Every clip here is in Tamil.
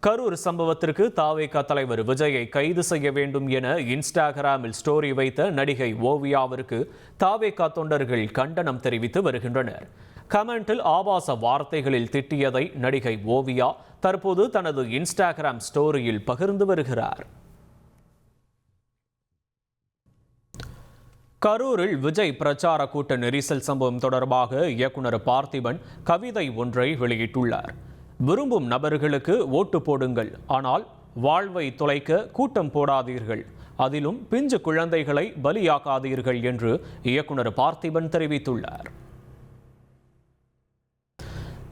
கரூர் சம்பவத்திற்கு தாவேகா தலைவர் விஜயை கைது செய்ய வேண்டும் என இன்ஸ்டாகிராமில் ஸ்டோரி வைத்த நடிகை ஓவியாவிற்கு தாவேகா தொண்டர்கள் கண்டனம் தெரிவித்து வருகின்றனர். கமெண்டில் ஆபாச வார்த்தைகளில் திட்டியதை நடிகை ஓவியா தற்போது தனது இன்ஸ்டாகிராம் ஸ்டோரியில் பகிர்ந்து வருகிறார். கரூரில் விஜய் பிரச்சார கூட்ட நெரிசல் சம்பவம் தொடர்பாக இயக்குனர் பார்த்திபன் கவிதை ஒன்றை வெளியிட்டுள்ளார். விரும்பும் நபர்களுக்கு ஓட்டு போடுங்கள், ஆனால் வாழ்வை தொலைக்க கூட்டம் போடாதீர்கள், அதிலும் பிஞ்சு குழந்தைகளை பலியாக்காதீர்கள் என்று இயக்குனர் பார்த்திபன் தெரிவித்துள்ளார்.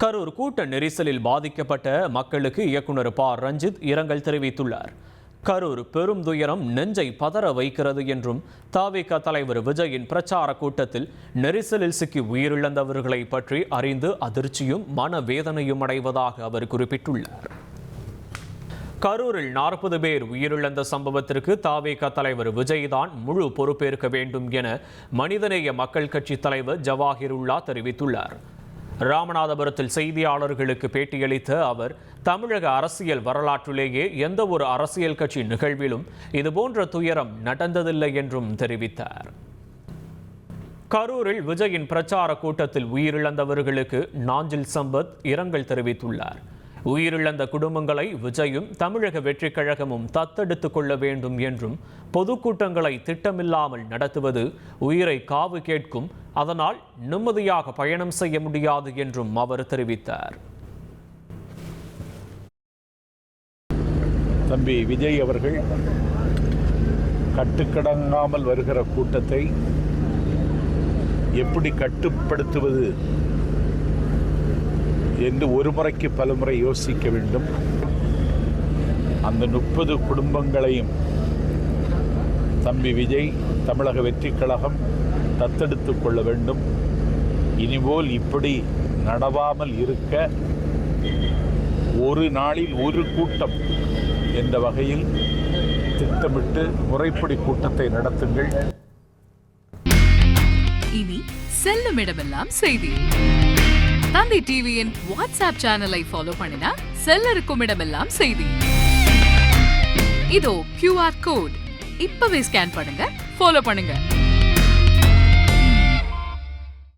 கரூர் கூட்ட நெரிசலில் பாதிக்கப்பட்ட மக்களுக்கு இயக்குனர் ப. ரஞ்சித் இரங்கல் தெரிவித்துள்ளார். கரூர் பெரும் துயரம் நெஞ்சை பதற வைக்கிறது என்றும் தாவேகா தலைவர் விஜயின் பிரச்சார கூட்டத்தில் நெரிசலில் சிக்கி உயிரிழந்தவர்களை பற்றி அறிந்து அதிர்ச்சியும் மனவேதனையும் அடைவதாக அவர் குறிப்பிட்டுள்ளார். கரூரில் 40 பேர் உயிரிழந்த சம்பவத்திற்கு தாவேகா தலைவர் விஜய்தான் முழு பொறுப்பேற்க வேண்டும் என மனிதநேய மக்கள் கட்சி தலைவர் ஜவாஹிருல்லா தெரிவித்துள்ளார். ராமநாதபுரத்தில் செய்தியாளர்களுக்கு பேட்டியளித்த அவர், தமிழக அரசியல் வரலாற்றிலேயே எந்த ஒரு அரசியல் கட்சி நிகழ்விலும் இதுபோன்ற துயரம் நடந்ததில்லை என்றும் தெரிவித்தார். கரூரில் விஜயின் பிரச்சார கூட்டத்தில் உயிரிழந்தவர்களுக்கு நாஞ்சில் சம்பத் இரங்கல் தெரிவித்துள்ளார். உயிரிழந்த குடும்பங்களை விஜயும் தமிழக வெற்றிக் கழகமும் தத்தெடுத்துக் கொள்ள வேண்டும் என்றும், பொதுக்கூட்டங்களை திட்டமில்லாமல் நடத்துவது உயிரை காவு கேட்கும், அதனால் நிம்மதியாக பயணம் செய்ய முடியாது என்றும் அவர் தெரிவித்தார். தம்பி விஜய் அவர்கள் கட்டுக்கடங்காமல் வருகிற கூட்டத்தை எப்படி கட்டுப்படுத்துவது என்று ஒரு முறைக்கு பலமுறை யோசிக்க வேண்டும். அந்த 30 குடும்பங்களையும் தம்பி விஜய் தமிழக வெற்றிக் கழகம் தத்தெடுத்துக் கொள்ள வேண்டும். இனிபோல் இப்படி நடவாமல் இருக்க ஒரு நாளில் ஒரு கூட்டம் என்ற வகையில் திட்டமிட்டு முறைப்படி கூட்டத்தை நடத்துங்கள். இனி செல்லும் இடமெல்லாம் செய்தி. தந்தி டிவியின் வாட்ஸ்அப் சேனலை ஃபாலோ பண்ணினா செல்ல இருக்கும் இடமெல்லாம் செய்தி. இதோ QR கோட் இப்பவே ஸ்கேன் பண்ணுங்க, ஃபாலோ பண்ணுங்க.